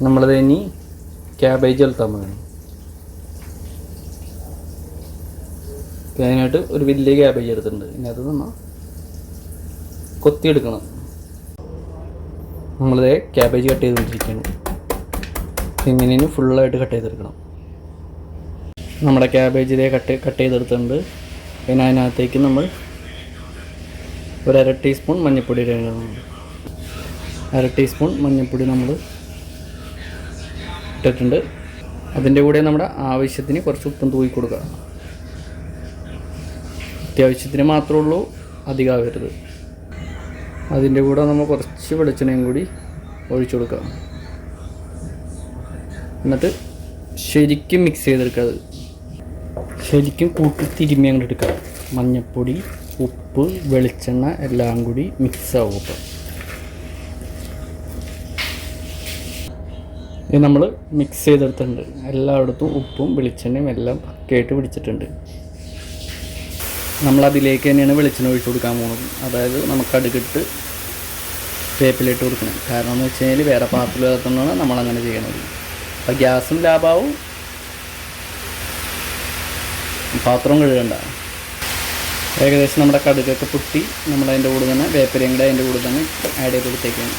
നമ്മളത് ഇനി ക്യാബേജ് വളർത്താൻ വേണം. അതിനായിട്ട് ഒരു വലിയ ക്യാബേജ് എടുത്തിട്ടുണ്ട്. ഇതിനകത്ത് നമ്മൾ കൊത്തിയെടുക്കണം. നമ്മളിത് ക്യാബേജ് കട്ട് ചെയ്തുകൊണ്ടിരിക്കുകയാണ്. ഇങ്ങനെ ഫുള്ളായിട്ട് കട്ട് ചെയ്തെടുക്കണം. നമ്മുടെ ക്യാബേജ് ഇതേ കട്ട് ചെയ്തെടുത്തിട്ടുണ്ട്. പിന്നെ അതിനകത്തേക്ക് നമ്മൾ ഒരു 1/2 ടീസ്പൂൺ മഞ്ഞൾപ്പൊടി ഇടണം. 1/2 ടീസ്പൂൺ മഞ്ഞൾപ്പൊടി നമ്മൾ ഇട്ടിട്ടുണ്ട്. അതിൻ്റെ കൂടെ നമ്മുടെ ആവശ്യത്തിന് കുറച്ച് ഉപ്പും തൂക്കി കൊടുക്കുക. അത്യാവശ്യത്തിന് മാത്രമേ ഉള്ളൂ, അധികമാവരുത്. അതിൻ്റെ കൂടെ നമ്മൾ കുറച്ച് വെളിച്ചെണ്ണയും കൂടി ഒഴിച്ചു കൊടുക്കുക. എന്നിട്ട് ശരിക്കും മിക്സ് ചെയ്തെടുക്കുക. അത് ശരിക്കും കൂട്ടി തിരുമ്മി അങ്ങോട്ട് എടുക്കുക. മഞ്ഞൾപ്പൊടി, ഉപ്പ്, വെളിച്ചെണ്ണ എല്ലാം കൂടി മിക്സ് ആവും. അപ്പം ഇത് നമ്മൾ മിക്സ് ചെയ്തെടുത്തിട്ടുണ്ട്. എല്ലായിടത്തും ഉപ്പും വെളിച്ചെണ്ണയും എല്ലാം കേട്ട് പിടിച്ചിട്ടുണ്ട്. നമ്മളതിലേക്ക് തന്നെയാണ് വെളിച്ചെണ്ണ ഒഴിച്ചു കൊടുക്കാൻ പോകുന്നത്. അതായത് നമുക്ക് കടുകിട്ട് വേപ്പിലിട്ട് കൊടുക്കണം. കാരണം എന്ന് വെച്ച് കഴിഞ്ഞാൽ വേറെ പാത്രത്തിലാണ് നമ്മളങ്ങനെ ചെയ്യണത്. അപ്പോൾ ഗ്യാസും ലാഭമാവും, പാത്രം കഴുകണ്ട. ഏകദേശം നമ്മുടെ കടുകൊക്കെ പൊട്ടി നമ്മളതിൻ്റെ കൂടെ തന്നെ വേപ്പിലയും കൂടെ അതിൻ്റെ കൂടെ തന്നെ ആഡ് ചെയ്ത് കൊടുത്തേക്കാണ്.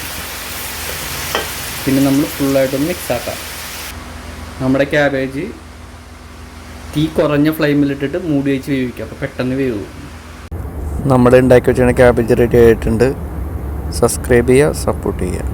പിന്നെ നമ്മൾ ഫുള്ളായിട്ടൊന്ന് മിക്സ് ആക്കാം. നമ്മുടെ ക്യാബേജ് തീ കുറഞ്ഞ ഫ്ലെയിമിലിട്ടിട്ട് മൂടി വെച്ച് വേവിക്കുക. അപ്പോൾ പെട്ടെന്ന് വേവും. നമ്മൾ ഉണ്ടാക്കി വെച്ചാൽ ക്യാബേജ് റെഡി ആയിട്ടുണ്ട്. സബ്സ്ക്രൈബ് ചെയ്യുക, സപ്പോർട്ട് ചെയ്യുക.